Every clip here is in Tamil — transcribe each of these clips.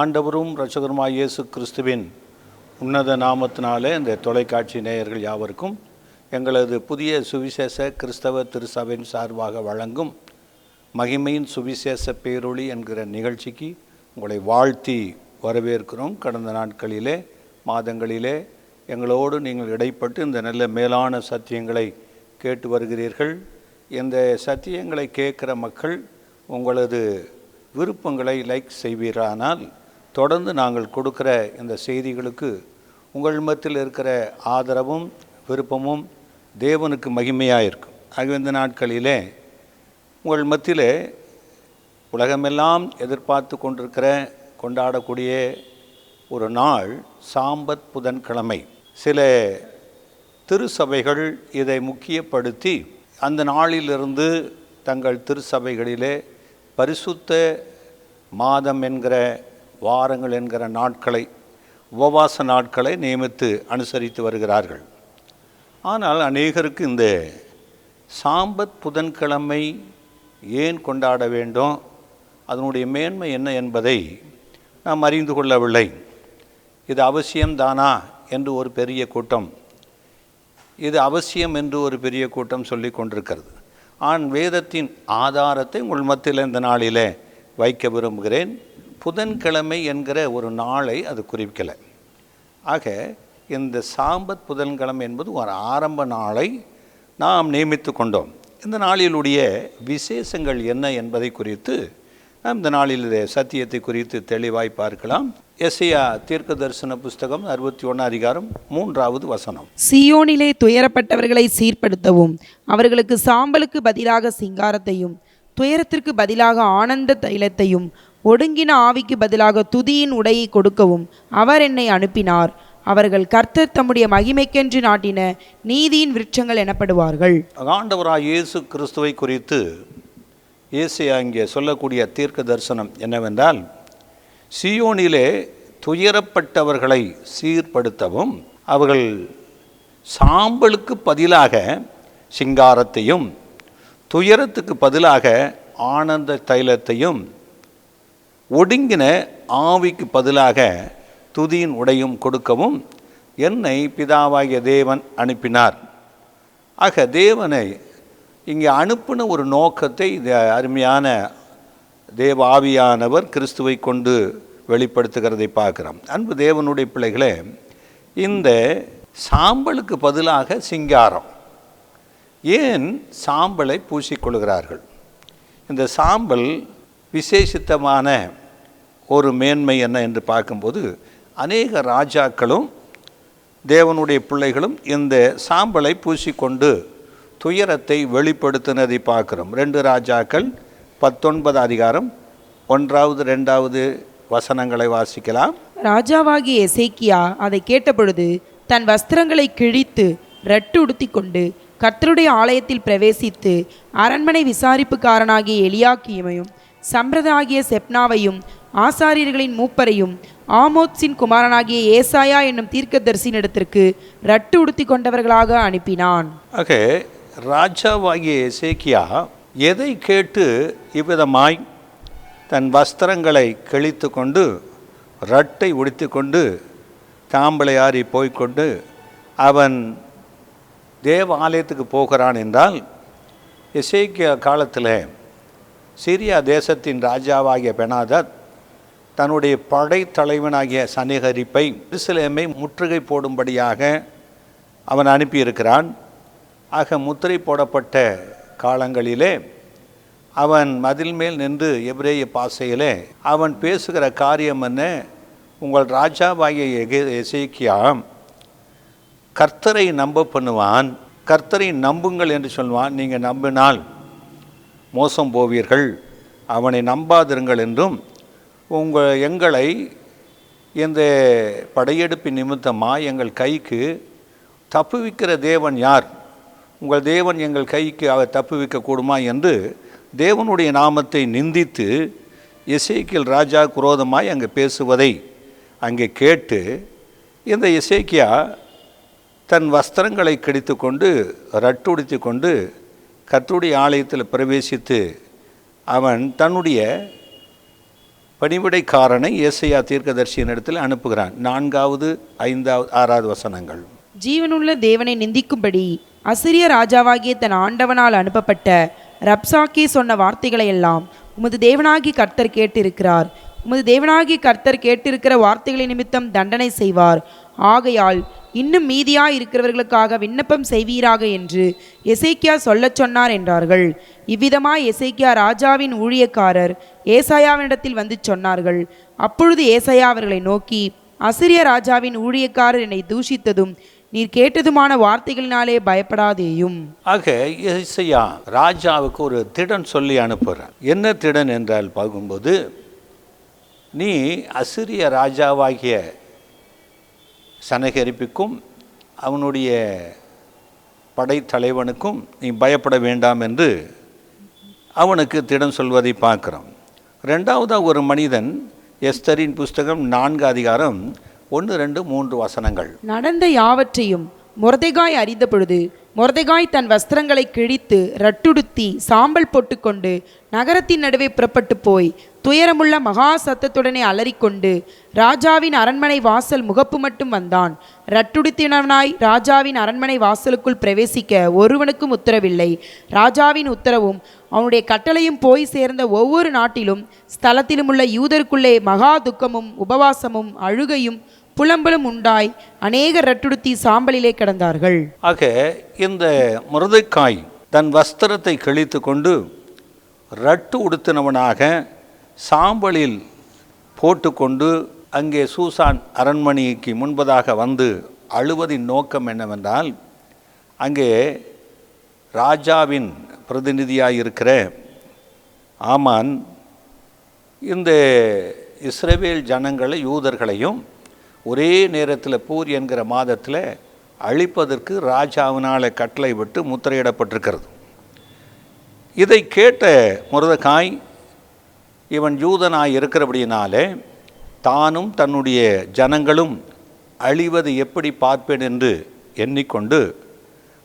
ஆண்டவரும் இரட்சகருமாய் இயேசு கிறிஸ்துவின் உன்னத நாமத்தினாலே இந்த தொலைக்காட்சி நேயர்கள் யாவருக்கும் எங்களது புதிய சுவிசேஷ கிறிஸ்தவ திருசபையின் சார்பாக வழங்கும் மகிமையின் சுவிசேஷ பேரொளி என்கிற நிகழ்ச்சிக்கு உங்களை வாழ்த்தி வரவேற்கிறோம். கடந்த நாட்களிலே மாதங்களிலே எங்களோடு நீங்கள் இடைப்பட்டு இந்த நல்ல மேலான சத்தியங்களை கேட்டு வருகிறீர்கள். இந்த சத்தியங்களை கேட்குற மக்கள் உங்களது விருப்பங்களை லைக் செய்வீரானால் தொடர்ந்து நாங்கள் கொடுக்குற இந்த செய்திகளுக்கு உங்கள் மத்தியில் இருக்கிற ஆதரவும் விருப்பமும் தேவனுக்கு மகிமையாக இருக்கும். ஆகவே இந்த நாட்களிலே உங்கள் மத்தியில் உலகமெல்லாம் எதிர்பார்த்து கொண்டாடக்கூடிய ஒரு நாள் சாம்பத் புதன்கிழமை. சில திருச்சபைகள் இதை முக்கியப்படுத்தி அந்த நாளிலிருந்து தங்கள் திருச்சபைகளிலே பரிசுத்த மாதம் என்கிற வாரங்கள் என்கிற நாட்களை, உபவாச நாட்களை நியமித்து அனுசரித்து வருகிறார்கள். ஆனால் அநேகருக்கு இந்த சாம்பத் புதன்கிழமை ஏன் கொண்டாட வேண்டும், அதனுடைய மேன்மை என்ன என்பதை நாம் அறிந்து கொள்ளவில்லை. இது அவசியம்தானா என்று ஒரு பெரிய கூட்டம், இது அவசியம் என்று ஒரு பெரிய கூட்டம் சொல்லி கொண்டிருக்கிறது. வேதத்தின் ஆதாரத்தை உங்கள் மத்தியில் இந்த நாளில் வைக்க விரும்புகிறேன். புதன்கிழமை என்கிற ஒரு நாளை அது குறிக்கலை. ஆக இந்த சாம்பத் புதன்கிழமை என்பது ஒரு ஆரம்ப நாளை நாம் நியமித்து கொண்டோம். இந்த நாளிலுடைய விசேஷங்கள் என்ன என்பதை குறித்து நாம் இந்த நாளில் சத்தியத்தை குறித்து தெளிவாய் பார்க்கலாம். எசையா தீர்க்க தரிசன புஸ்தகம் 61 அதிகாரம் 3வது வசனம். சீயோனிலே துயரப்பட்டவர்களை சீர்படுத்தவும், அவர்களுக்கு சாம்பலுக்கு பதிலாக சிங்காரத்தையும், துயரத்திற்கு பதிலாக ஆனந்த தைலத்தையும், ஒடுங்கின ஆவிக்கு பதிலாக துதியின் உடையை கொடுக்கவும் அவர் என்னை அனுப்பினார். அவர்கள் கர்த்தர் தம்முடைய மகிமைக்கென்று நாட்டின நீதியின் விருட்சங்கள் எனப்படுவார்கள். ஆண்டவராய் இயேசு கிறிஸ்துவை குறித்து ஏசாயா இங்கே சொல்லக்கூடிய தீர்க்க தரிசனம் என்னவென்றால், சீயோனிலே துயரப்பட்டவர்களை சீர்படுத்தவும், அவர்கள் சாம்பலுக்கு பதிலாக சிங்காரத்தையும், துயரத்துக்கு பதிலாக ஆனந்த தைலத்தையும், ஒடுங்கின ஆவிக்கு பதிலாக துதியின் உடையும் கொடுக்கவும் என்னை பிதாவாகிய தேவன் அனுப்பினார். ஆக தேவனை இங்கே அனுப்பின ஒரு நோக்கத்தை இந்த அருமையான தேவ ஆவியானவர் கிறிஸ்துவை கொண்டு வெளிப்படுத்துகிறதை பார்க்கிறோம். அன்பு தேவனுடைய பிள்ளைகளே, இந்த சாம்பலுக்கு பதிலாக சிங்காரம், ஏன் சாம்பலை பூசிக்கொள்கிறார்கள்? இந்த சாம்பல் விசேஷித்தமான ஒரு மேன்மை என்ன என்று பார்க்கும்போது, அநேக ராஜாக்களும் தேவனுடைய பிள்ளைகளும் இந்த சாம்பலை பூசிக்கொண்டு துயரத்தை வெளிப்படுத்தினதை பார்க்கிறோம். 2 ராஜாக்கள் 19 அதிகாரம் 1வது 2வது வசனங்களை வாசிக்கலாம். ராஜாவாகிய எசேக்கியா அதை கேட்டபொழுது தன் வஸ்திரங்களை கிழித்து ரட்டு உடுத்தி கொண்டு கர்த்தருடைய ஆலயத்தில் பிரவேசித்து அரண்மனை விசாரிப்புக்காரனாகிய எலியாக்கியமையும் சம்பிரதாகிய செப்னாவையும் ஆசாரியர்களின் மூப்பரையும் ஆமோத்சின் குமாரனாகிய ஏசாயா என்னும் தீர்க்கதரிசியினிடத்திற்கு ரட்டு உடுத்தி கொண்டவர்களாக அனுப்பினான். ஆக ராஜாவாகிய எசேக்கியா எதை கேட்டு இவ்விதமாய் தன் வஸ்திரங்களை கிழித்து கொண்டு ரட்டை உடுத்தி கொண்டு தாம்பளையாரி போய்கொண்டு அவன் தேவ ஆலயத்துக்கு போகிறான் என்றால், எசேக்கியா காலத்தில் சிரியா தேசத்தின் ராஜாவாகிய பெனாதத் தன்னுடைய படைத்தலைவனாகிய சனிகரிப்பை எருசலேமை முற்றுகை போடும்படியாக அவன் அனுப்பியிருக்கிறான். ஆக முத்திரை போடப்பட்ட காலங்களிலே அவன் மதில் மேல் நின்று எபிரேய பாஷையிலே அவன் பேசுகிற காரியம் என்ன? உங்கள் ராஜாவாகிய எசேக்கியா கர்த்தரை நம்ப பண்ணுவான், கர்த்தரை நம்புங்கள் என்று சொல்வான். நீங்கள் நம்பினால் மோசம் போவீர்கள், அவனை நம்பாதிருங்கள் என்றும், எங்களை இந்த படையெடுப்பின் நிமித்தமாக எங்கள் கைக்கு தப்புவிக்கிற தேவன் யார்? உங்கள் தேவன் எங்கள் கைக்கு அவர் தப்புவிக்க கூடுமா என்று தேவனுடைய நாமத்தை நிந்தித்து எசேக்கியேல் ராஜா குரோதமாய் அங்கே பேசுவதை அங்கே கேட்டு இந்த எசேக்கியா தன் வஸ்திரங்களை கிழித்து கொண்டு ரட்டுடுத்தி கொண்டு கர்த்தருடைய ஆலயத்தில் பிரவேசித்து அவன் தன்னுடைய பணிவிடைக்காரனை ஏசாயா தீர்க்கதரிசியின் இடத்தில் அனுப்புகிறான். 4வது 5வது 6வது வசனங்கள். ஜீவனுள்ள தேவனை நிந்திக்கும்படி அசிரிய ராஜாவாகிய தன் ஆண்டவனால் அனுப்பப்பட்ட ரப்சாக்கே சொன்ன வார்த்தைகளை எல்லாம் உமது தேவனாகி கர்த்தர் கேட்டிருக்கிறார். உமது தேவனாகி கர்த்தர் கேட்டிருக்கிற வார்த்தைகளை நிமித்தம் தண்டனை செய்வார். ஆகையால் இன்னும் மீதியாய் இருக்கிறவர்களுக்காக விண்ணப்பம் செய்வீராக என்று எசேக்கியா சொல்லச் சொன்னார் என்றார்கள். இவ்விதமாய் எசேக்கியா ராஜாவின் ஊழியக்காரர் ஏசாயாவினிடத்தில் வந்து சொன்னார்கள். அப்பொழுது ஏசாயா அவர்களை நோக்கி, அசிரிய ராஜாவின் ஊழியக்காரர் என்னை தூஷித்ததும் நீர் கேட்டதுமான வார்த்தைகளினாலே பயப்படாதேயும். ஆக ஏசாயா ராஜாவுக்கு ஒரு திடன் சொல்லி அனுப்புகிறார். என்ன திடன் என்றால் பார்க்கும்போது, நீ அசிரிய ராஜாவாகிய சனகரிப்புக்கும் அவனுடைய படைத்தலைவனுக்கும் நீ பயப்பட வேண்டாம் என்று அவனுக்கு திடன் சொல்வதை பார்க்குறோம். ரெண்டாவதாக ஒரு மனிதன் எஸ்தரின் புஸ்தகம் 4 அதிகாரம் 1, 2, 3 வசனங்கள். நடந்த யாவற்றையும் மொர்தெகாய் அறிந்த பொழுது மொர்தெகாய் தன் வஸ்திரங்களை கிழித்து ரட்டுடுத்தி சாம்பல் போட்டுக்கொண்டு நகரத்தின் நடுவே புறப்பட்டு போய் துயரமுள்ள மகா சத்தத்துடனே அலறிக்கொண்டு ராஜாவின் அரண்மனை வாசல் முகப்பு மட்டும் வந்தான். ரட்டுடுத்தினவனாய் ராஜாவின் அரண்மனை வாசலுக்குள் பிரவேசிக்க ஒருவனுக்கும் உத்தரவில்லை. ராஜாவின் உத்தரவும் அவனுடைய கட்டளையும் போய் சேர்ந்த ஒவ்வொரு நாட்டிலும் ஸ்தலத்திலும் உள்ள யூதருக்குள்ளே மகா துக்கமும் உபவாசமும் அழுகையும் புலம்பலும் உண்டாய் அநேகர் ரட்டுடுத்தி சாம்பலிலே கிடந்தார்கள். ஆக இந்த மொர்தெகாய் தன் வஸ்திரத்தை கிழித்து கொண்டு ரட்டு உடுத்தினவனாக சாம்பலில் போட்டுக்கொண்டு அங்கே சூசான் அரண்மனைக்கு முன்பதாக வந்து அழுவதின் நோக்கம் என்னவென்றால், அங்கே ராஜாவின் பிரதிநிதியாக இருக்கிற ஆமான் இந்த இஸ்ரவேல் ஜனங்களை யூதர்களையும் ஒரே நேரத்தில் பூர் என்கிற மாதத்தில் அழிப்பதற்கு ராஜாவினால் கட்டளை விட்டு முத்திரையிடப்பட்டிருக்கிறது. இதை கேட்ட மொர்தெகாய் இவன் யூதனாய் இருக்கிறபடியினாலே தானும் தன்னுடைய ஜனங்களும் அழிவது எப்படி பார்ப்பேன் என்று எண்ணிக்கொண்டு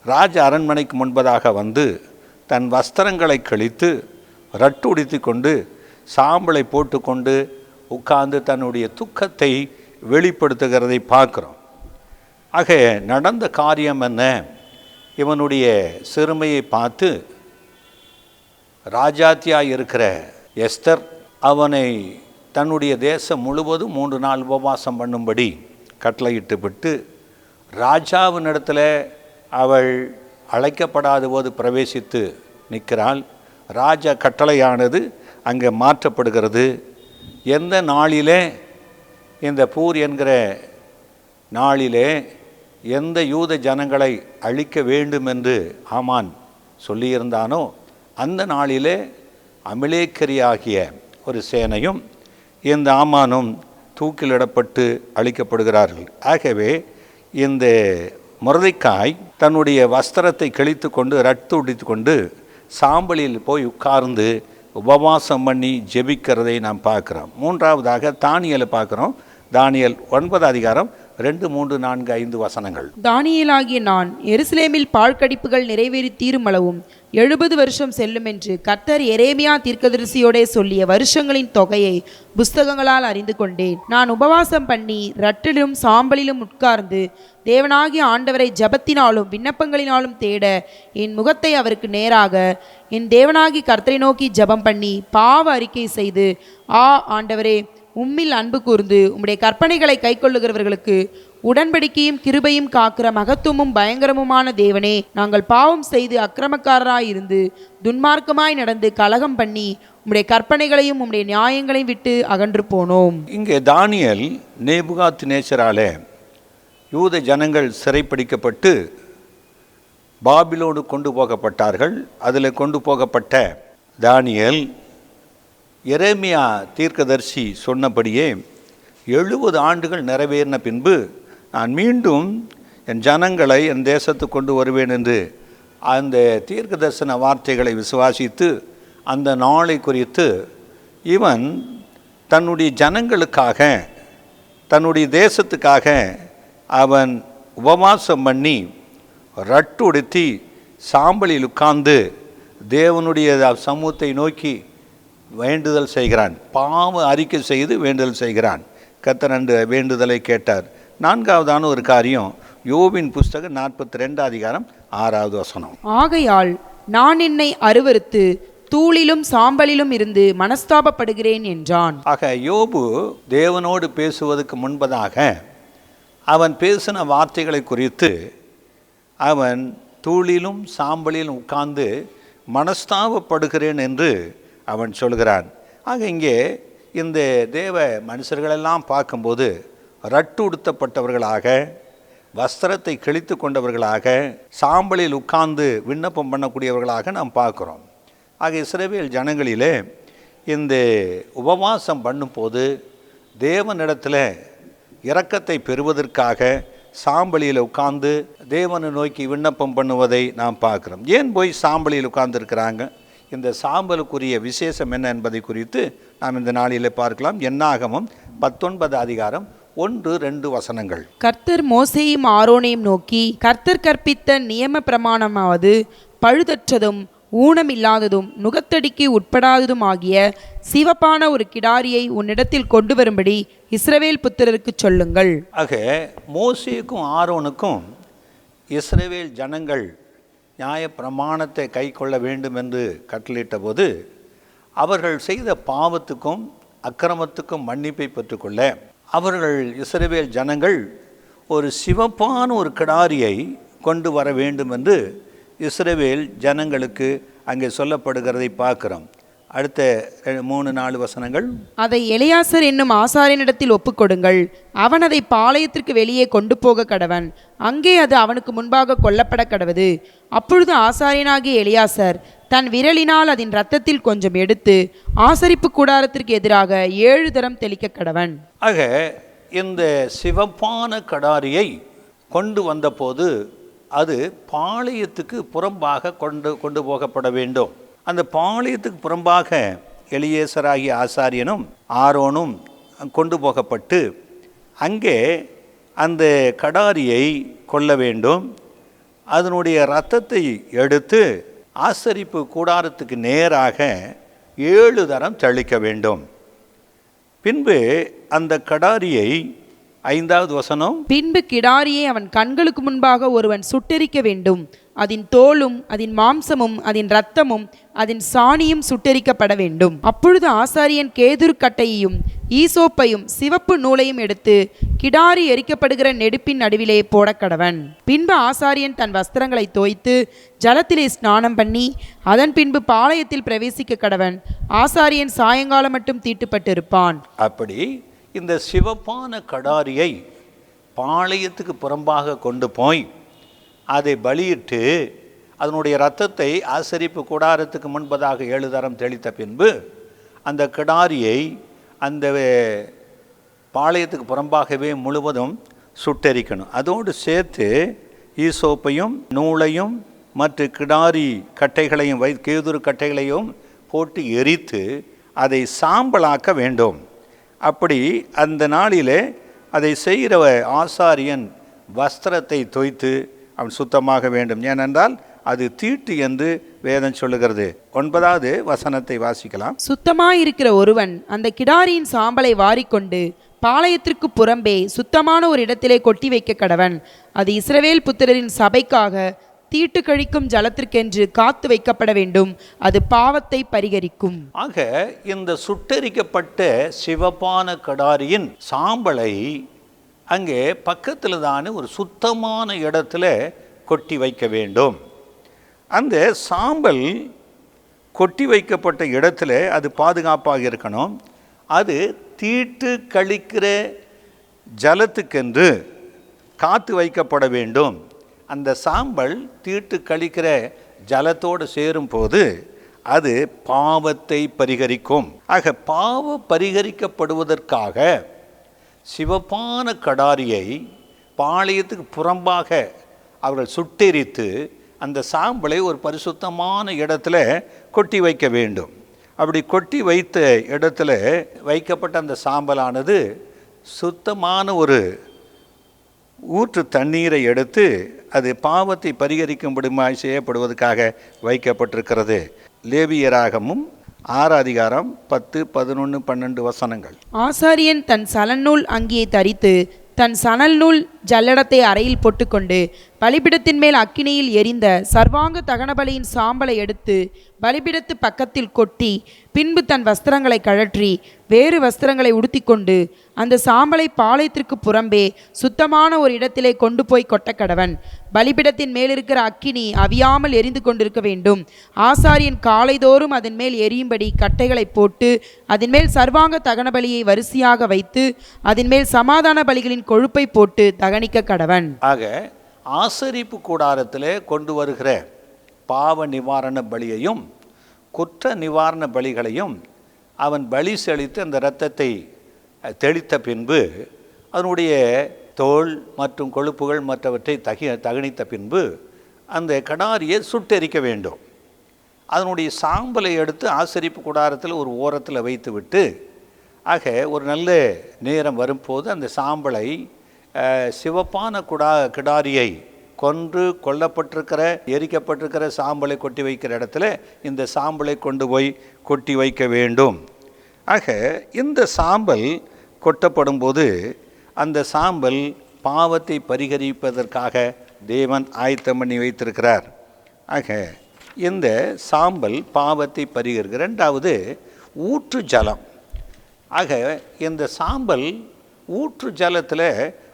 ராஜ அரண்மனைக்கு முன்பதாக வந்து தன் வஸ்திரங்களை கிழித்து ரட்டு உடுத்தி கொண்டு சாம்பலை போட்டுக்கொண்டு உட்கார்ந்து தன்னுடைய துக்கத்தை வெளிப்படுத்துகிறதை பார்க்குறோம். ஆக நடந்த காரியம் என்ன? இவனுடைய சிறுமையை பார்த்து ராஜாத்தியாய் இருக்கிற எஸ்தர் அவனை தன்னுடைய தேசம் முழுவதும் 3 நாள் உபவாசம் பண்ணும்படி கட்டளையிட்டு விட்டு ராஜாவினிடத்தில் அவள் அழைக்கப்படாத போது பிரவேசித்து நிற்கிறாள். ராஜா கட்டளையானது அங்கே மாற்றப்படுகிறது. எந்த நாளிலே, இந்த பூர் என்கிற நாளிலே எந்த யூத ஜனங்களை அழிக்க வேண்டும் என்று ஆமான் சொல்லியிருந்தானோ அந்த நாளிலே அமலேக்கரியாகிய ஒரு சேனையும் இந்த ஆமானும் தூக்கிலிடப்பட்டு அழிக்கப்படுகிறார்கள். ஆகவே இந்த மொர்தெகாய் தன்னுடைய வஸ்திரத்தை கிழித்து கொண்டு ரட்டு உடுத்தி கொண்டு சாம்பலில் போய் உட்கார்ந்து உபவாசம் பண்ணி ஜெபிக்கிறதை நாம் பார்க்குறோம். மூன்றாவதாக தானியேலை பார்க்குறோம். தானியேல் 9 அதிகாரம் 2, 3, 4, 5 வசனங்கள். தானியேலாகிய நான் எருசலேமில் பாழ்கடிப்புகள் நிறைவேறி தீருமளவும் 70 வருஷம் செல்லும் என்று கர்த்தர் எரேமியா தீர்க்கதரிசியோடே சொல்லிய வருஷங்களின் தொகையை புஸ்தகங்களால் அறிந்து கொண்டேன். நான் உபவாசம் பண்ணி ரட்டிலும் சாம்பலிலும் உட்கார்ந்து தேவனாகிய ஆண்டவரை ஜபத்தினாலும் விண்ணப்பங்களினாலும் தேட என் முகத்தை அவருக்கு நேராக என் தேவனாகி கர்த்தரை நோக்கி ஜபம் பண்ணி பாவ அறிக்கை செய்து, ஆண்டவரே, உம்மில் அன்பு கூர்ந்து உம்முடைய கற்பனைகளை கைக்கொள்ளுகிறவர்களுக்கு உடன்படிக்கையும் கிருபையும் காக்கிற மகத்துவமும் பயங்கரமுமான தேவனே, நாங்கள் பாவம் செய்து அக்கிரமக்காரராய் இருந்து துன்மார்க்கமாய் நடந்து கலகம் பண்ணி உம்முடைய கற்பனைகளையும் உம்முடைய நியாயங்களையும் விட்டு அகன்று போனோம். இங்கே தானியேல் நேபுகாத்நேச்சராலே யூத ஜனங்கள் சிறைப்பிடிக்கப்பட்டு பாபிலோனு கொண்டு போகப்பட்டார்கள். அதில் கொண்டு போகப்பட்ட தானியேல் எரேமியா தீர்க்கதரிசி சொன்னபடியே 70 ஆண்டுகள் நிறைவேறின பின்பு நான் மீண்டும் என் ஜனங்களை என் தேசத்துக்கு கொண்டு வருவேன் என்று அந்த தீர்க்க தரிசன வார்த்தைகளை விசுவாசித்து அந்த நாளை குறித்து இவன் தன்னுடைய ஜனங்களுக்காக தன்னுடைய தேசத்துக்காக அவன் உபவாசம் பண்ணி ரட்டு உடுத்தி சாம்பலில் உட்கார்ந்து தேவனுடைய சமூகத்தை நோக்கி வேண்டுதல் செய்கிறான். பாவ அறிக்கை செய்து வேண்டுதல் செய்கிறான். கர்த்தர் அந்த வேண்டுதலை கேட்டார். நான்காவதான ஒரு காரியம் யோபின் புஸ்தகம் 42 அதிகாரம் 6வது வசனம். ஆகையால் நான் என்னை அருவருத்து தூளிலும் சாம்பலிலும் இருந்து மனஸ்தாபப்படுகிறேன் என்றான். ஆக யோபு தேவனோடு பேசுவதற்கு முன்பதாக அவன் பேசின வார்த்தைகளை குறித்து அவன் தூளிலும் சாம்பலிலும் உட்கார்ந்து மனஸ்தாபப்படுகிறேன் என்று அவன் சொல்கிறான். ஆக இங்கே இந்த தேவ மனுஷர்களெல்லாம் பார்க்கும்போது ரட்டு உடுத்தப்பட்டவர்களாக, வஸ்திரத்தை கிழித்து கொண்டவர்களாக, சாம்பலில் உட்கார்ந்து விண்ணப்பம் பண்ணக்கூடியவர்களாக நாம் பார்க்குறோம். ஆக இஸ்ரவேல் ஜனங்களிலே இந்த உபவாசம் பண்ணும்போது தேவனிடத்தில் இரக்கத்தை பெறுவதற்காக சாம்பலியில் உட்கார்ந்து தேவனை நோக்கி விண்ணப்பம் பண்ணுவதை நாம் பார்க்குறோம். ஏன் போய் சாம்பலியில் உட்கார்ந்துருக்கிறாங்க? இந்த சாம்பலுக்குரிய விசேஷம் என்ன என்பதை குறித்து நாம் இந்த நாளில் பார்க்கலாம். என்னாகமம் 19 அதிகாரம் 1-2 வசனங்கள். கர்த்தர் மோசேயும் ஆரோனையும் நோக்கி, கர்த்தர் கற்பித்த நியம பிரமாணமாவது பழுதற்றதும் ஊனமில்லாததும் நுகத்தடிக்கு உட்படாததும் ஆகிய சிவப்பான ஒரு கிடாரியை உன்னிடத்தில் கொண்டு வரும்படி இஸ்ரவேல் புத்திரருக்கு சொல்லுங்கள். ஆக மோசேக்கும் ஆரோனுக்கும் இஸ்ரவேல் ஜனங்கள் நியாய பிரமாணத்தை கை கொள்ள வேண்டும் என்று கட்டளையிட்ட போது அவர்கள் செய்த பாவத்துக்கும் அக்கிரமத்துக்கும் மன்னிப்பை பெற்றுக்கொள்ள அவர்கள் இஸ்ரவேல் ஜனங்கள் ஒரு சிவப்பான ஒரு கிடாரியை கொண்டு வர வேண்டும் என்று இஸ்ரவேல் ஜனங்களுக்கு அங்கே சொல்லப்படுகிறதை பார்க்கிறோம். அடுத்த 3-4 வசனங்கள். அதை எலியாசர் என்னும் ஆசாரியனிடத்தில் ஒப்புக்கொடுங்கள். அவன் அதை பாளையத்திற்கு வெளியே கொண்டு போக கடவன். அங்கே அது அவனுக்கு முன்பாக கொல்லப்பட கடவது. அப்பொழுது ஆசாரியனாகிய எலியாசர் தன் விரலினால் அதன் இரத்தத்தில் கொஞ்சம் எடுத்து ஆசரிப்பு கூடாரத்திற்கு எதிராக 7 தரம் தெளிக்க கடவன். ஆக இந்த சிவப்பான கடாரியை கொண்டு வந்தபோது அது பாளையத்துக்கு புறம்பாக கொண்டு போகப்பட வேண்டும். அந்த பாளையத்துக்கு புறம்பாக எலியேசராகிய ஆசாரியனும் ஆரோனும் கொண்டு போகப்பட்டு அங்கே அந்த கடாரியை கொள்ள வேண்டும். அதனுடைய இரத்தத்தை எடுத்து ஆசரிப்பு கூடாரத்துக்கு நேராக 7 தரம் தெளிக்க வேண்டும். பின்பு அந்த கடாரியை 5வது வசனம். பின்பு கிடாரியை அவன் கண்களுக்கு முன்பாக ஒருவன் சுட்டெரிக்க வேண்டும். அதன் தோலும் அதன் மாம்சமும் அதன் இரத்தமும் அதன் சாணியும் சுட்டெரிக்கப்பட வேண்டும். அப்பொழுது ஆசாரியன் கேதுரு கட்டையையும் ஈசோப்பையும் சிவப்பு நூலையும் எடுத்து கிடாரி எரிக்கப்படுகிற நெடுப்பின் நடுவிலே போடக்கடவன். பின்பு ஆசாரியன் தன் வஸ்திரங்களை தோய்த்து ஜலத்திலே ஸ்நானம் பண்ணி அதன் பின்பு பாளையத்தில் பிரவேசிக்க கடவன். ஆசாரியன் சாயங்காலம் மட்டும் தீட்டுப்பட்டிருப்பான். அப்படி இந்த சிவப்பான கடாரியை பாளையத்துக்கு புறம்பாக கொண்டு போய் அதை பலியிட்டு அதனுடைய இரத்தத்தை ஆசரிப்பு கூடாரத்துக்கு முன்பதாக 7 தரம் தெளித்த பின்பு அந்த கிடாரியை அந்த பாளையத்துக்கு புறம்பாகவே முழுவதும் சுட்டெரிக்கணும். அதோடு சேர்த்து ஈசோப்பையும் நூலையும் மற்ற கிடாரி கட்டைகளையும் கேதுரு கட்டைகளையும் போட்டு எரித்து அதை சாம்பலாக்க வேண்டும். அப்படி அந்த நாளிலே அதை செய்கிற ஆசாரியன் வஸ்திரத்தை தோய்த்து அவன் சுத்தமாக வேண்டும். ஏனென்றால் அது தீட்டு என்று வேதம் சொல்லுகிறது. 9வது வசனத்தை வாசிக்கலாம். சுத்தமாயிருக்கிற ஒருவன் அந்த கிடாரியின் சாம்பலை வாரிக்கொண்டு பாளையத்திற்கு புறம்பே சுத்தமான ஒரு இடத்திலே கொட்டி வைக்க கடவன். அது இஸ்ரவேல் புத்திரரின் சபைக்காக தீட்டு கழிக்கும் ஜலத்திற்கென்று காத்து வைக்கப்பட வேண்டும். அது பாவத்தை பரிகரிக்கும். ஆக இந்த சுட்டெரிக்கப்பட்ட சிவப்பான கடாரியின் சாம்பலை அங்கே பக்கத்தில் தானே ஒரு சுத்தமான இடத்துல கொட்டி வைக்க வேண்டும். அந்த சாம்பல் கொட்டி வைக்கப்பட்ட இடத்துல அது பாதுகாப்பாக இருக்கணும். அது தீட்டு கழிக்கிற ஜலத்துக்கென்று காத்து வைக்கப்பட வேண்டும். அந்த சாம்பல் தீட்டு கழிக்கிற ஜலத்தோடு சேரும் போது அது பாவத்தை பரிகரிக்கும். ஆக பாவ பரிகரிக்கப்படுவதற்காக சிவப்பான கடாரியை பாளையத்துக்கு புறம்பாக அவர்கள் சுட்டெரித்து அந்த சாம்பலை ஒரு பரிசுத்தமான இடத்துல கொட்டி வைக்க வேண்டும். அப்படி கொட்டி வைத்த இடத்துல வைக்கப்பட்ட அந்த சாம்பலானது சுத்தமான ஒரு ஊற்று தண்ணீரை எடுத்து அது பாவத்தை பரிகரிக்கும்படியாய் செய்யப்படுவதற்காக வைக்கப்பட்டிருக்கிறது. லேவியராகமும் 6 10, 11, 12 வசனங்கள். ஆசாரியன் தன் சலநூல் அங்கியை தரித்து தன் சணல் நூல் ஜல்லடத்தை அறையில் போட்டுக்கொண்டு பலிபிடத்தின் மேல் அக்கினியில் எரிந்த சர்வாங்க தகனபலியின் சாம்பலை எடுத்து பலிபிடத்து பக்கத்தில் கொட்டி பின்பு தன் வஸ்திரங்களை கழற்றி வேறு வஸ்திரங்களை உடுத்திக்கொண்டு அந்த சாம்பலை பாளையத்திற்கு புறம்பே சுத்தமான ஒரு இடத்திலே கொண்டு போய் கொட்டக்கடவன். பலிபிடத்தின் மேலிருக்கிற அக்கினி அவியாமல் எரிந்து கொண்டிருக்க வேண்டும். ஆசாரியன் காலைதோறும் அதன் மேல் எரியும்படி கட்டைகளை போட்டு அதன் மேல் சர்வாங்க தகனபலியை வரிசையாக வைத்து அதன் மேல் சமாதான பலிகளின் கொழுப்பை போட்டு தகனிக்க கடவன். ஆக ஆசரிப்பு கூடாரத்திலே கொண்டு வருகிற பாவ நிவாரண பலியையும் குற்ற நிவாரண பலிகளையும் அவன் பலி செலுத்தி அந்த இரத்தத்தை தெளித்த பின்பு அதனுடைய தோல் மற்றும் கொழுப்புகள் மற்றவற்றை தகனித்த பின்பு அந்த கடாரியை சுட்டெரிக்க வேண்டும். அதனுடைய சாம்பலை எடுத்து ஆசரிப்பு கூடாரத்தில் ஒரு ஓரத்தில் வைத்து விட்டு, ஆக ஒரு நல்ல நேரம் வரும்போது அந்த சாம்பலை சிவப்பான கிடாரியை கொல்லப்பட்டிருக்கிற எரிக்கப்பட்டிருக்கிற சாம்பலை கொட்டி வைக்கிற இடத்துல இந்த சாம்பலை கொண்டு போய் கொட்டி வைக்க வேண்டும். ஆக இந்த சாம்பல் கொட்டப்படும் போது அந்த சாம்பல் பாவத்தை பரிகரிப்பதற்காக தேவன் ஆயத்தம் பண்ணி வைத்திருக்கிறார். ஆக இந்த சாம்பல் பாவத்தை பரிகரிக்கிற. ரெண்டாவது ஊற்று ஜலம். ஆக இந்த சாம்பல் ஊற்று ஜலத்தில்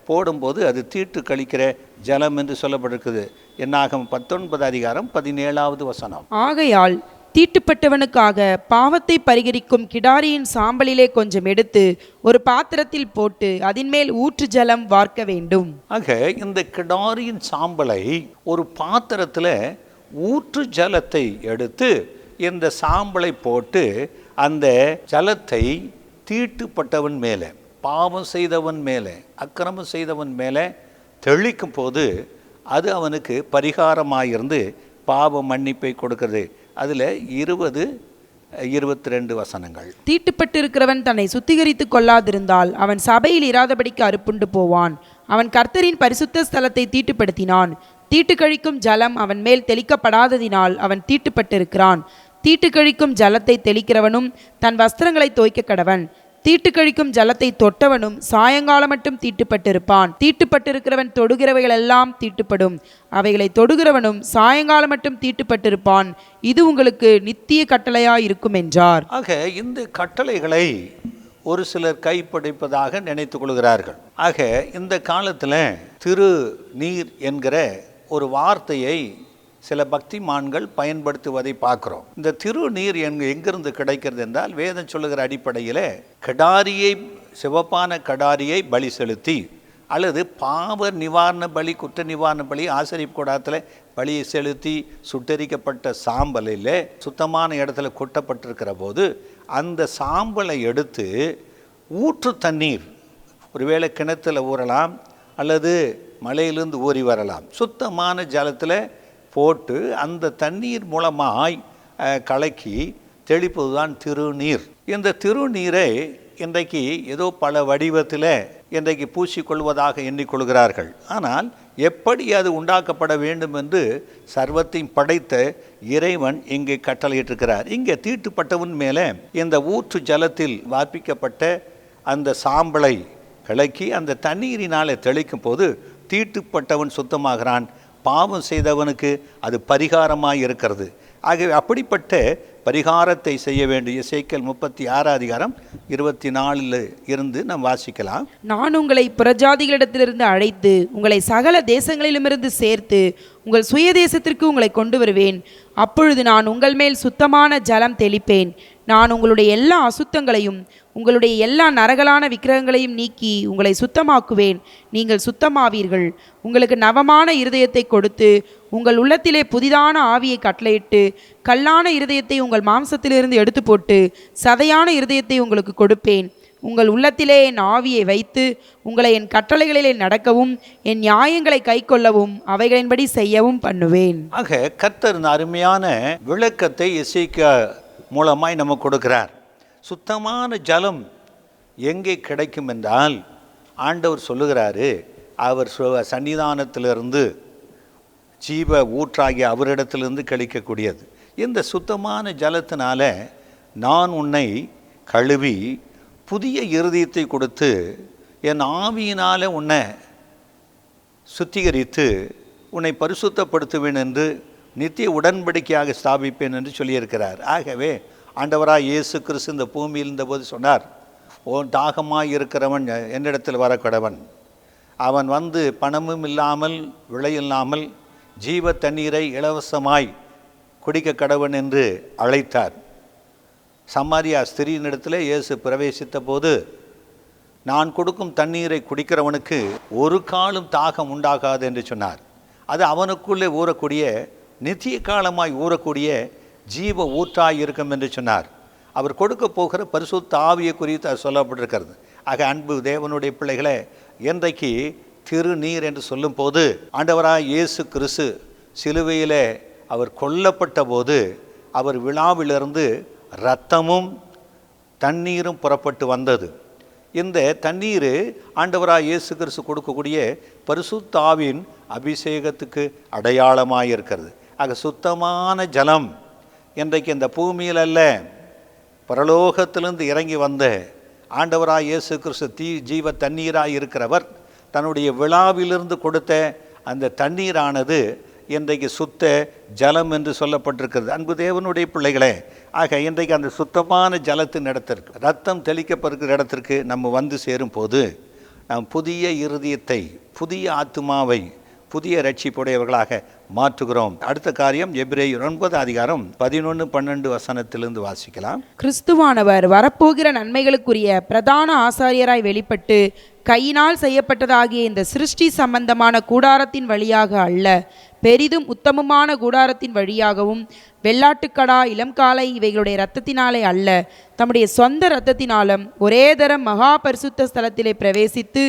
போடும்போது அது தீட்டு கழிக்கிற ஜலம் என்று சொல்லப்பட்டிருக்குது. என்னாகும் 19 17 வசனம். ஆகையால் தீட்டுப்பட்டவனுக்காக பாவத்தை பரிகரிக்கும் கிடாரியின் சாம்பலிலே கொஞ்சம் எடுத்து ஒரு பாத்திரத்தில் போட்டு அதன் மேல் ஊற்று ஜலம் வார்க்க வேண்டும். ஆக இந்த கிடாரியின் சாம்பலை ஒரு பாத்திரத்தில் ஊற்று ஜலத்தை எடுத்து இந்த சாம்பலை போட்டு அந்த ஜலத்தை தீட்டுப்பட்டவன் மேலே, பாவம் செய்தவன் மேலே, அக்கிரமம் செய்தவன் மேலே தெளிக்கும் போது அது அவனுக்கு பரிகாரமாயிருந்து பாவ மன்னிப்பை கொடுக்கிறது. அதில் 20, 22 வசனங்கள். தீட்டுப்பட்டு இருக்கிறவன் தன்னை சுத்திகரித்து கொள்ளாதிருந்தால் அவன் சபையில் இராதபடிக்கு அறுப்புண்டு போவான். அவன் கர்த்தரின் பரிசுத்த ஸ்தலத்தை தீட்டுப்படுத்தினான். தீட்டு கழிக்கும் ஜலம் அவன் மேல் தெளிக்கப்படாததினால் அவன் தீட்டுப்பட்டிருக்கிறான். தீட்டு கழிக்கும் ஜலத்தை தெளிக்கிறவனும் தன் வஸ்திரங்களை தோய்க்க கடவன். தீட்டு கழிக்கும் ஜலத்தை தொட்டவனும் சாயங்காலம் மட்டும் தீட்டுப்பட்டிருப்பான். தீட்டுப்பட்டிருக்கிறவன் தொடுகிறவைகள் எல்லாம் தீட்டுப்படும். அவைகளை தொடுகிறவனும் சாயங்காலம் மட்டும் தீட்டுப்பட்டிருப்பான். இது உங்களுக்கு நித்திய கட்டளையாயிருக்கும் என்றார். ஆக இந்த கட்டளைகளை ஒரு சிலர் கைப்படைப்பதாக நினைத்து கொள்கிறார்கள். ஆக இந்த காலத்தில் திரு நீர் என்கிற ஒரு வார்த்தையை சில பக்திமான்கள் பயன்படுத்துவதை பார்க்குறோம். இந்த திருநீர் எங்கிருந்து கிடைக்கிறது என்றால் வேதம் சொல்லுகிற அடிப்படையில் கிடாரியை, சிவப்பான கிடாரியை பலி செலுத்தி அல்லது பாவ நிவாரண பலி, குற்ற நிவாரண பலி ஆசரிப்பு கூடாரத்தில் பலியை செலுத்தி சுட்டரிக்கப்பட்ட சாம்பலில் சுத்தமான இடத்துல கொட்டப்பட்டிருக்கிற போது அந்த சாம்பலை எடுத்து ஊற்று தண்ணீர், ஒருவேளை கிணத்துல ஊறலாம் அல்லது மலையிலிருந்து ஊறி வரலாம், சுத்தமான ஜலத்தில் போட்டு அந்த தண்ணீர் மூலமாய் கலக்கி தெளிப்பது தான் திருநீர். இந்த திருநீரை இன்றைக்கு ஏதோ பல வடிவத்தில் இன்றைக்கு பூசிக்கொள்வதாக எண்ணிக்கொள்கிறார்கள். ஆனால் எப்படி அது உண்டாக்கப்பட வேண்டும் என்று சர்வத்தையும் படைத்த இறைவன் இங்கே கட்டளையிட்டிருக்கிறார். இங்கே தீட்டுப்பட்டவன் மேலே இந்த ஊற்று ஜலத்தில் வார்ப்பிக்கப்பட்ட அந்த சாம்பலை கலக்கி அந்த தண்ணீரினாலே தெளிக்கும் போது தீட்டுப்பட்டவன் சுத்தமாகிறான். பாவம் செய்தவனுக்கு அது பரிகாரமாய் இருக்கிறது. ஆகவே அப்படிப்பட்ட பரிகாரத்தை செய்ய வேண்டிய எசேக்கியேல் 36 24 இருந்து நாம் வாசிக்கலாம். நான் உங்களை புறஜாதிகளிடத்திலிருந்து அழைத்து உங்களை சகல தேசங்களிலுமிருந்து சேர்த்து உங்கள் சுய தேசத்திற்கு உங்களை கொண்டு வருவேன். அப்பொழுது நான் உங்கள் மேல் சுத்தமான ஜலம் தெளிப்பேன். நான் உங்களுடைய எல்லா அசுத்தங்களையும் உங்களுடைய எல்லா நரகலான விக்கிரகங்களையும் நீக்கி உங்களை சுத்தமாக்குவேன். நீங்கள் சுத்தமாவீர்கள். உங்களுக்கு நவமான இருதயத்தை கொடுத்து உங்கள் உள்ளத்திலே புதிதான ஆவியை கட்டளையிட்டு கல்லான இருதயத்தை உங்கள் மாம்சத்திலிருந்து எடுத்து போட்டு சதையான இருதயத்தை உங்களுக்கு கொடுப்பேன். உங்கள் உள்ளத்திலே என் ஆவியை வைத்து உங்களை என் கட்டளைகளிலே நடக்கவும் என் நியாயங்களை கைக்கொள்ளவும் அவைகளின்படி செய்யவும் பண்ணுவேன். ஆக கர்த்தர் அருமையான விளக்கத்தை எசேக்கியேல் மூலமாய் நமக்கு கொடுக்கிறார். சுத்தமான ஜலம் எங்கே கிடைக்கும் என்றால் ஆண்டவர் சொல்லுகிறாரு, அவர் சன்னிதானத்திலிருந்து ஜீவ ஊற்றாகிய அவரிடத்திலிருந்து கிடைக்கக்கூடியது. இந்த சுத்தமான ஜலத்தினால நான் உன்னை கழுவி புதிய இருதயத்தை கொடுத்து என் ஆவியினால் உன்னை சுத்திகரித்து உன்னை பரிசுத்தப்படுத்துவேன் என்று நித்திய உடன்படிக்கையாக ஸ்தாபிப்பேன் என்று சொல்லியிருக்கிறார். ஆகவே ஆண்டவராய் இயேசு கிறிஸ்து இந்த பூமியில் இருந்தபோது சொன்னார், தாகமாய் இருக்கிறவன் என்னிடத்தில் வரக்கடவன், அவன் வந்து பணமும் இல்லாமல் விலையில்லாமல் ஜீவ தண்ணீரை இலவசமாய் குடிக்க கடவன் என்று அழைத்தார். சமாரியா ஸ்திரீனிடத்தில் இயேசு பிரவேசித்த போது, நான் கொடுக்கும் தண்ணீரை குடிக்கிறவனுக்கு ஒரு காலும் தாகம் உண்டாகாது என்று சொன்னார். அது அவனுக்குள்ளே ஊறக்கூடிய நித்திய காலமாய் ஊறக்கூடிய ஜீவ ஊற்றாய் இருக்கும் என்று சொன்னார். அவர் கொடுக்க போகிற பரிசுத்த ஆவியை குறித்து அது சொல்லப்பட்டிருக்கிறது. ஆக அன்பு தேவனுடைய பிள்ளைகளே, இன்றைக்கு திருநீர் என்று சொல்லும் போது ஆண்டவராய் இயேசு கிறிஸ்து சிலுவையிலே அவர் கொல்லப்பட்ட போது அவர் விழாவிலிருந்து இரத்தமும் தண்ணீரும் புறப்பட்டு வந்தது. இந்த தண்ணீர் ஆண்டவராய் இயேசு கிறிஸ்து கொடுக்கக்கூடிய பரிசுத்த ஆவியின் அபிஷேகத்துக்கு அடையாளமாக இருக்கிறது. ஆக சுத்தமான ஜலம் இன்றைக்கு இந்த பூமியில் அல்ல, பரலோகத்திலிருந்து இறங்கி வந்த ஆண்டவராய் இயேசு கிறிஸ்து ஜீவ தண்ணீராக இருக்கிறவர் தன்னுடைய விழாவிலிருந்து கொடுத்த அந்த தண்ணீரானது இன்றைக்கு சுத்த ஜலம் என்று சொல்லப்பட்டிருக்கிறது. அன்பு தேவனுடைய பிள்ளைகளே, ஆக இன்றைக்கு அந்த சுத்தமான ஜலத்தின் இடத்திற்கு, ரத்தம் தெளிக்கப்படுகிற இடத்திற்கு நம்ம வந்து சேரும் போது நாம் புதிய இருதயத்தை, புதிய ஆத்துமாவை, புதிய ரட்சிப்புடையவர்களாக மாற்றுகிறோம். அடுத்த காரியம் எபிரேயர் 9:11-12 வசனத்திலிருந்து வாசிக்கலாம். கிறிஸ்துவானவர் வரப்போகிற நன்மைகளுக்குரிய பிரதான ஆசாரியராய் வெளிப்பட்டு கையினால் செய்யப்பட்டதாகிய இந்த சிருஷ்டி சம்பந்தமான கூடாரத்தின் வழியாக அல்ல, பெரிதும் உத்தமமான கூடாரத்தின் வழியாகவும் வெள்ளாட்டுக்கடா, இளம் காளை இவைகளுடைய இரத்தத்தினாலே அல்ல, தம்முடைய சொந்த இரத்தத்தினாலும் ஒரே தரம் மகா பரிசுத்த ஸ்தலத்திலே பிரவேசித்து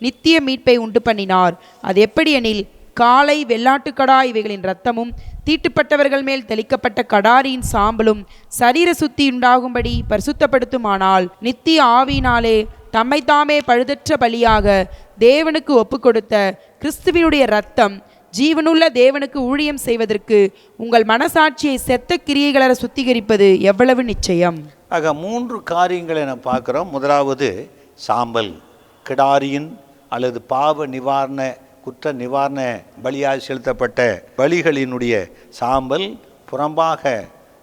நித்திய மீட்பை உண்டு பண்ணினார். அது எப்படி எனில், காளை, வெள்ளாட்டுக்கடா இவைகளின் இரத்தமும் தீட்டுப்பட்டவர்கள் மேல் தெளிக்கப்பட்ட கடாரியின் சாம்பலும் சரீர சுத்தி உண்டாகும்படி பரிசுத்தப்படுத்துமானால், நித்திய ஆவியினாலே தம்மைத்தாமே பழுதற்ற பலியாக தேவனுக்கு ஒப்பு கொடுத்த கிறிஸ்துவினுடைய இரத்தம் ஜீவனுள்ள தேவனுக்கு ஊழியம் செய்வதற்கு உங்கள் மனசாட்சியை செத்த கிரியைகள சுத்திகரிப்பது எவ்வளவு நிச்சயம். ஆக 3 காரியங்களை நாம் பார்க்குறோம். முதலாவது சாம்பல், கிடாரியின் அல்லது பாவ நிவாரண குற்ற நிவாரண பலியாக செலுத்தப்பட்ட பலிகளினுடைய சாம்பல் புறம்பாக,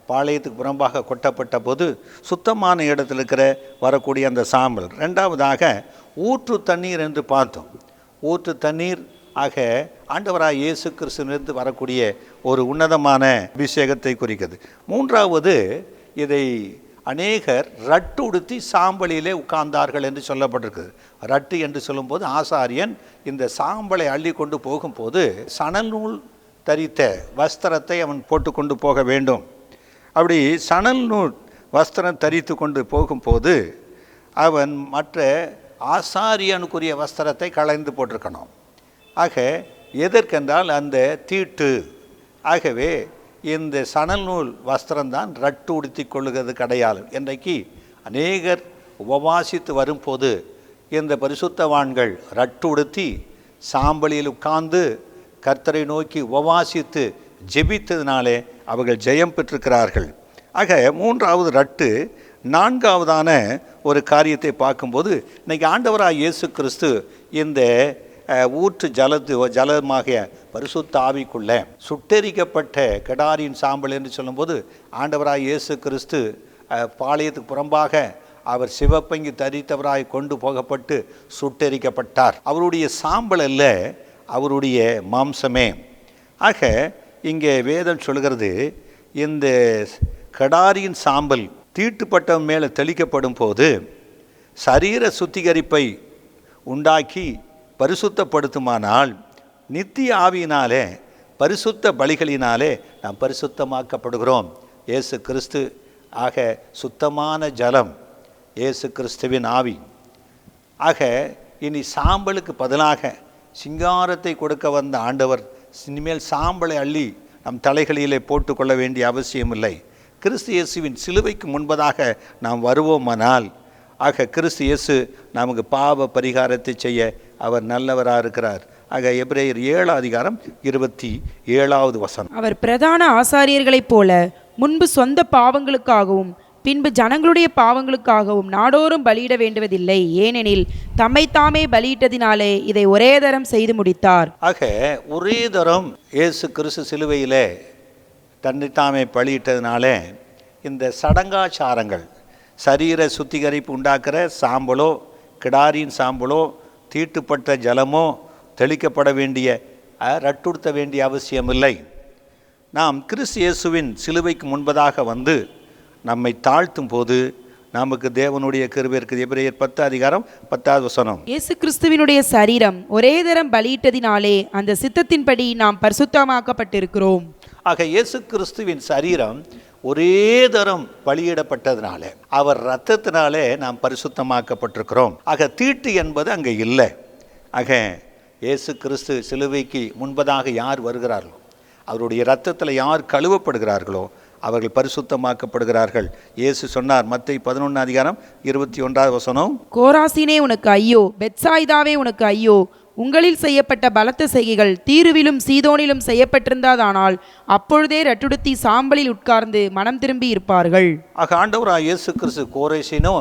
பாளையத்துக்கு புறம்பாக கொட்டப்பட்ட போது சுத்தமான இடத்தில் இருக்கிற வரக்கூடிய அந்த சாம்பல். ரெண்டாவதாக ஊற்று தண்ணீர் என்று பார்த்தோம். ஊற்று தண்ணீர் ஆக ஆண்டவராய் இயேசு கிறிஸ்துவிலிருந்து வரக்கூடிய ஒரு உன்னதமான அபிஷேகத்தை குறிக்கிறது. மூன்றாவது, இதை அநேகர் ரட்டு உடுத்தி சாம்பலிலே உட்கார்ந்தார்கள் என்று சொல்லப்பட்டிருக்குது. ரட்டு என்று சொல்லும்போது ஆசாரியன் இந்த சாம்பலை அள்ளி கொண்டு போகும்போது சணல் நூல் தரித்த வஸ்திரத்தை அவன் போட்டுக்கொண்டு போக வேண்டும். அப்படி சணல் நூல் வஸ்திரம் தரித்து கொண்டு போகும்போது அவன் மற்ற ஆசாரியனுக்குரிய வஸ்திரத்தை களைந்து போட்டிருக்கணும். ஆக எதற்கென்றால் அந்த தீட்டு. ஆகவே இந்த சணல் நூல் வஸ்திரம்தான் ரட்டு உடுத்தி கொள்ளுகிறது அடையாளம். இன்றைக்கு அநேகர் உபவாசித்து வரும்போது இந்த பரிசுத்தவான்கள் ரட்டு உடுத்தி சாம்பலில் உட்கார்ந்து கர்த்தரை நோக்கி உபவாசித்து ஜெபித்ததினாலே அவர்கள் ஜெயம் பெற்றிருக்கிறார்கள். ஆக மூன்றாவது ரட்டு. நான்காவதான ஒரு காரியத்தை பார்க்கும்போது இன்றைக்கி ஆண்டவராக இயேசு கிறிஸ்து இந்த ஊற்று ஜலமாகிய பரிசுத்த ஆவிக்குள்ளே சுட்டெரிக்கப்பட்ட கெடாரியின் சாம்பல் என்று சொல்லும்போது ஆண்டவராக இயேசு கிறிஸ்து பாளையத்துக்கு புறம்பாக அவர் சிவப்பங்கி தரித்தவராய் கொண்டு போகப்பட்டு சுட்டெரிக்கப்பட்டார். அவருடைய சாம்பல் அல்ல, அவருடைய மாம்சமே. ஆக இங்கே வேதம் சொல்கிறது, இந்த கடாரியின் சாம்பல் தீட்டுப்பட்டவன் மேலே தெளிக்கப்படும் போது சரீர சுத்திகரிப்பை உண்டாக்கி பரிசுத்தப்படுத்துமானால் நித்திய ஆவியினாலே பரிசுத்த பலிகளினாலே நாம் பரிசுத்தமாக்கப்படுகிறோம். இயேசு கிறிஸ்து ஆக சுத்தமான ஜலம், இயேசு கிறிஸ்துவின் ஆவி. ஆக இனி சாம்பலுக்கு பதிலாக சிங்காரத்தை கொடுக்க வந்த ஆண்டவர் இனிமேல் சாம்பலை அள்ளி நம் தலைகளிலே போட்டுக்கொள்ள வேண்டிய அவசியமில்லை. கிறிஸ்து இயேசுவின் சிலுவைக்கு முன்பதாக நாம் வருவோமானால், ஆக கிறிஸ்து இயேசு நமக்கு பாவ பரிகாரத்தை செய்ய அவர் நல்லவராக இருக்கிறார். ஆக எபிரேயர் 7:27 வசனம். அவர் பிரதான ஆசாரியர்களைப் போல முன்பு சொந்த பாவங்களுக்காகவும் பின்பு ஜனங்களுடைய பாவங்களுக்காகவும் நாடோறும் பலியிட வேண்டுவதில்லை, ஏனெனில் தம்மைத்தாமே பலியிட்டதினாலே இதை ஒரே தரம் செய்து முடித்தார். ஆக ஒரே தரம் இயேசு கிறிஸ்து சிலுவையிலே தன்னைத்தாமே பலியிட்டதினாலே இந்த சடங்காச்சாரங்கள், சரீர சுத்திகரிப்பு உண்டாக்குற சாம்பலோ கிடாரியின் சாம்பலோ தீட்டுப்பட்ட ஜலமோ தெளிக்கப்பட வேண்டிய ரட்டுடுத்த வேண்டிய அவசியமில்லை. நாம் கிறிஸ்து இயேசுவின் சிலுவைக்கு முன்பதாக வந்து நம்மை தாழ்த்தும் போது நமக்கு தேவனுடைய கிருபை இருக்குது. எபிரேயர் 10:10 இயேசு கிறிஸ்துவினுடைய சரீரம் ஒரே தரம் பலியிட்டதினாலே அந்த சித்தத்தின்படி நாம் பரிசுத்தமாக்கப்பட்டிருக்கிறோம். ஆக இயேசு கிறிஸ்துவின் சரீரம் ஒரே தரம் பலியிடப்பட்டதினால, அவர் இரத்தத்தினாலே நாம் பரிசுத்தமாக்கப்பட்டிருக்கிறோம். ஆக தீட்டு என்பது அங்கே இல்லை. ஆக இயேசு கிறிஸ்து சிலுவைக்கு முன்பதாக யார் வருகிறார்களோ, அவருடைய இரத்தத்தில் யார் கழுவப்படுகிறார்களோ அவர்கள் பரிசுத்தமாக்கப்படுகிறார்கள். இயேசு சொன்னார், மத்தேயு 11:21, கோராசினே உனக்கு ஐயோ, பெத்சாயிதாவே உனக்கு ஐயோ, உங்களில் செய்யப்பட்ட பலத்த செய்கைகள் தீருவிலும் சீதோனிலும் செய்யப்பட்டிருந்ததானால் அப்பொழுதே ரட்டுடுத்தி சாம்பலில் உட்கார்ந்து மனம் திரும்பி இருப்பார்கள். ஆக ஆண்டவராகிய இயேசு கிறிஸ்து கோரேசினோ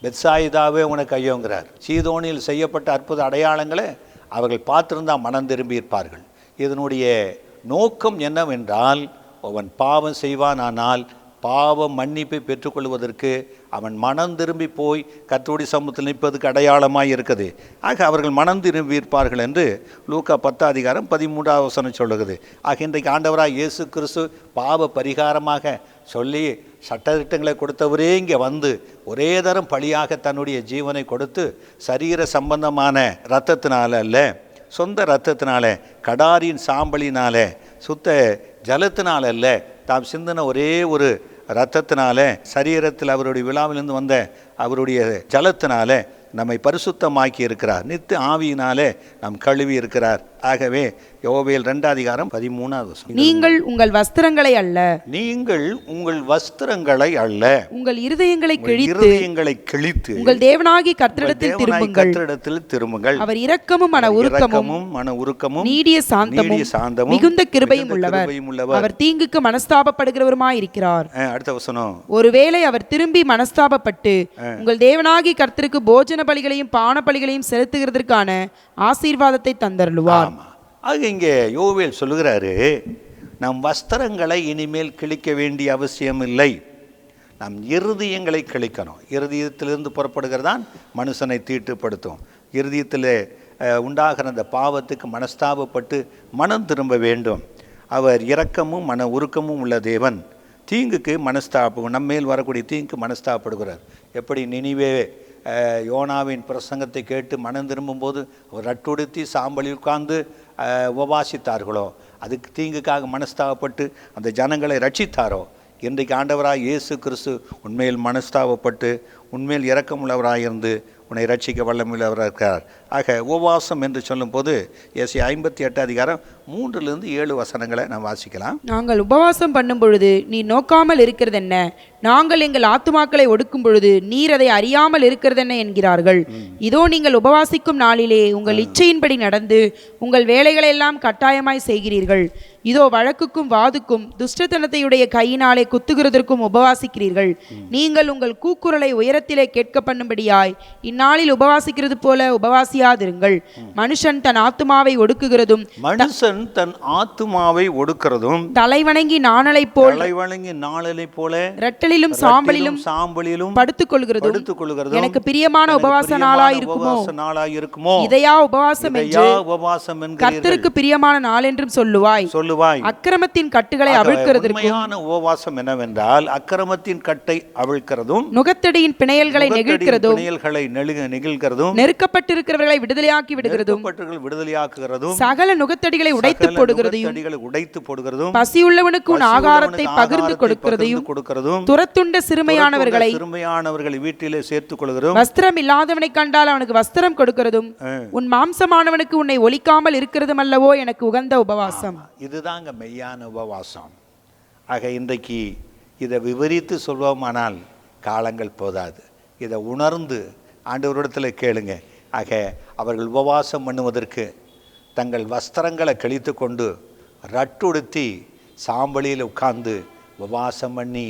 பெத்சாயிதாவே உனக்கு ஐயோங்கிறார். சீதோனில் செய்யப்பட்ட அற்புத அடையாளங்களை அவர்கள் பார்த்திருந்தால் மனம் திரும்பி இருப்பார்கள். இதனுடைய நோக்கம் என்னவென்றால், அவன் பாவம் செய்வானால் பாவம் மன்னிப்பை பெற்றுக்கொள்வதற்கு அவன் மனம் திரும்பி போய் கர்த்தருடைய சமூகத்தில் நிற்பதுக்கு அடையாளமாக இருக்குது. ஆக அவர்கள் மனம் திரும்பி இருப்பார்கள் என்று லூக்கா 10:13 சொல்லுகிறது. ஆக இன்றைக்கு ஆண்டவராக இயேசு கிறிஸ்து பாவ பரிகாரமாக சொல்லி சட்டத்திட்டங்களை கொடுத்தவரே இங்கே வந்து ஒரே தரம் பலியாக தன்னுடைய ஜீவனை கொடுத்து சரீர சம்பந்தமான இரத்தத்தினால அல்ல, சொந்த இரத்தத்தினால, கடாரியின் சாம்பலினால, சுத்த ஜலத்தினால அல்ல, தாம் சிந்தின ஒரே ஒரு இரத்தத்தினால, சரீரத்தில் அவருடைய விழாவிலிருந்து வந்த அவருடைய ஜலத்தினால நம்மை பரிசுத்தமாக்கி இருக்கிறார். நித்திய ஆவியினாலே நாம் கழுவி இருக்கிறார். ஆகவே யோவேல் 2:13 நீங்கள் உங்கள் வஸ்திரங்களை அல்ல, நீங்கள் உங்கள் வஸ்திரங்களை அல்ல, உங்கள் இருதயங்களை கிழித்து உங்கள் தேவனாகிய கர்த்தரிடத்தில் திரும்புங்கள். அவர் இரக்கமும் மன உருக்கமும் நீடிய சாந்தமும் மிகுந்த கிருபையும் உள்ளவர், அவர் தீங்குக்கு மனஸ்தாபப்படுகிறவருமாய் இருக்கிறார். அடுத்த வசனம், ஒருவேளை அவர் திரும்பி மனஸ்தாபப்பட்டு உங்கள் தேவனாகிய கர்த்தருக்கு போஜன பலிகளையும் பான பலிகளையும் செலுத்துகிறதற்கான ஆசீர்வாதத்தை தந்தருளுவார். ஆக இங்கே யோவேல் சொல்லுகிறாரு, நம் வஸ்திரங்களை இனிமேல் கிழிக்க வேண்டிய அவசியம் இல்லை, நம் இருதயங்களை கிழிக்கணும். இருதயத்திலிருந்து புறப்படுகிறதான் மனுஷனை தீட்டுப்படுத்தும். இருதயத்தில் உண்டாகிற அந்த பாவத்துக்கு மனஸ்தாபப்பட்டு மனம் திரும்ப வேண்டும். அவர் இரக்கமும் மன உருக்கமும் உள்ள தேவன். தீங்குக்கு மனஸ்தாபம், நம்மேல் வரக்கூடிய தீங்குக்கு மனஸ்தாபப்படுகிறார். எப்படி நினிவே யோனாவின் பிரசங்கத்தை கேட்டு மனம் திரும்பும்போது அவர் ரட்டுடுத்தி சாம்பலில் உட்கார்ந்து உபவாசித்தார்களோ, அதுக்கு தீங்குக்காக மனஸ்தாபப்பட்டு அந்த ஜனங்களை ரட்சித்தாரோ, இன்றைக்கு ஆண்டவராக இயேசு கிறிஸ்து உண்மையில் மனஸ்தாபப்பட்டு உண்மையில் இரக்கமுள்ளவராயிருந்து உன்னை ரட்சிக்க வல்லமுள்ளவராக இருக்கிறார். ஆக உபவாசம் என்று சொல்லும்போது ஏசாயா 58:3-7 நாம் வாசிக்கலாம். நாங்கள் உபவாசம் பண்ணும் பொழுது நீ நோக்காமல் இருக்கிறது என்ன, நாங்கள் எங்கள் ஆத்துமாக்களை ஒடுக்கும் பொழுது நீர் அதை அறியாமல் இருக்கிறது என்ன என்கிறார்கள். இதோ நீங்கள் உபவாசிக்கும் நாளிலே உங்கள் இச்சையின்படி நடந்து உங்கள் வேலைகளை எல்லாம் கட்டாயமாய் செய்கிறீர்கள். இதோ வழக்குக்கும் வாதுக்கும் துஷ்டத்தனத்தையுடைய கையினாலே குத்துகிறதற்கும் உபவாசிக்கிறீர்கள். நீங்கள் உங்கள் கூக்குரலை உயரத்திலே கேட்க பண்ணும்படியாய் இந்நாளில் உபவாசிக்கிறது போல உபவாசியாதிருங்கள். மனுஷன் தன் ஆத்துமாவை ஒடுக்குகிறதும் தலைவணங்கி நாணலை போல இரட்டலிலும் சாம்பலிலும் படுத்துக் கொள்கிறதும் எனக்கு பிரியமான உபவாச நாளாய் இருக்குமோ? இதையா உபவாசம் என்று கர்த்தருக்கு பிரியமான நாள் என்றும் சொல்லுவாய். அக்கிரமத்தின் கட்டுகளை அவிழ்க்கிறதற்கும் உபவாசம் என்னவென்றால் அக்கிரமத்தின் கட்டை அவிழ்க்கிறதும் நுகத்தடியின் பிணையல்களை நெகிழ்கிறதும் நெருக்கப்பட்டிருக்கிறவர்களை விடுதலையாக்கி விடுதலையாக்குகிறதும் சகல நுகத்தடிகளை உடைத்து போடுகிறதையும் பசியுள்ளவனுக்கு உன் ஆகாரத்தை பகிர்ந்து கொடுக்கிறதையும் துரத்துண்ட சிறுமையானவர்களை வீட்டிலே சேர்த்துக் கொள்கிறதும் வஸ்திரம் இல்லாதவனை கண்டால் அவனுக்கு வஸ்திரம் கொடுக்கிறதும் உன் மாம்சமானவனுக்கு உன்னை ஒலிக்காமல் இருக்கிறதும் அல்லவோ எனக்கு உகந்த உபவாசம். இதுதாங்க மெய்யான உபவாசம். ஆக இன்றைக்கு இதை விவரித்து சொல்வோமானால் காலங்கள் போதாது. இதை உணர்ந்து ஆண்டவரிடத்தில் கேளுங்க. ஆக அவர்கள் உபவாசம் பண்ணுவதற்கு தங்கள் வஸ்திரங்களை கழித்து கொண்டு ரட்டுடுத்தி சாம்பலியில் உட்கார்ந்து உபவாசம் பண்ணி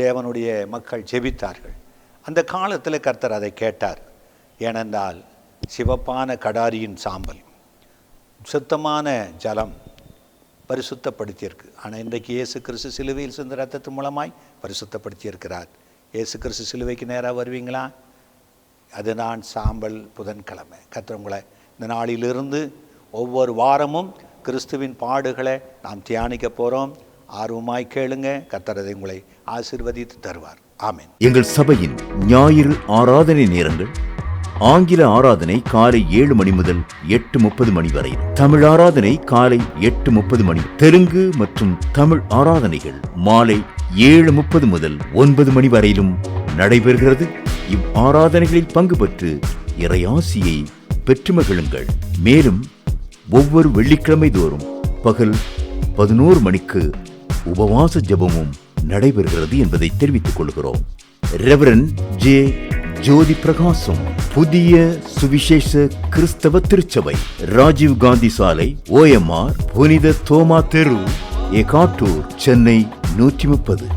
தேவனுடைய மக்கள் ஜெபித்தார்கள். அந்த காலத்தில் கர்த்தர் அதை கேட்டார். ஏனென்றால் சிவப்பான கடாரியின் சாம்பல், சுத்தமான ஜலம் பரிசுத்தப்படுத்தியிருக்கு. ஆனால் இன்றைக்கு இயேசு கிறிஸ்து சிலுவையில் சிந்த ரத்தத்து மூலமாய் பரிசுத்தப்படுத்தியிருக்கிறார். இயேசு கிறிஸ்து சிலுவைக்கு நேராக வருவீங்களா? அதுதான் சாம்பல் புதன்கிழமை. கர்த்தர் உங்களை இந்த நாளிலிருந்து ஒவ்வொரு வாரமும் கிறிஸ்துவின் பாடுகளை நாம் தியானிக்க போகிறோம். ஆர்வமாய் கேளுங்க. கர்த்தர் அதை உங்களை ஆசீர்வதித்து தருவார். ஆமென். எங்கள் சபையின் ஞாயிறு ஆராதனை நேரங்கள்: ஆங்கில ஆராதனை காலை 7 மணி முதல் 8:30 மணி வரை, தமிழ் ஆராதனை காலை 8:30 மணி, தெலுங்கு மற்றும் தமிழ் ஆராதனைகள் மாலை 7:30 முதல் 9 மணி வரையிலும் நடைபெறுகிறது. இவ் ஆராதனைகளில் பங்கு பெற்று இறையாசியை பெற்று மகிழுங்கள். மேலும் ஒவ்வொரு வெள்ளிக்கிழமை தோறும் பகல் 11 மணிக்கு உபவாச ஜெபமும் நடைபெறுகிறது என்பதை தெரிவித்துக் கொள்கிறோம். Reverend J. ஜோதி பிரகாசம், புதிய சுவிசேஷ கிறிஸ்தவ திருச்சபை, ராஜீவ் காந்தி சாலை, OMR, புனித தோமா தெரு, எகாட்டூர், சென்னை 130.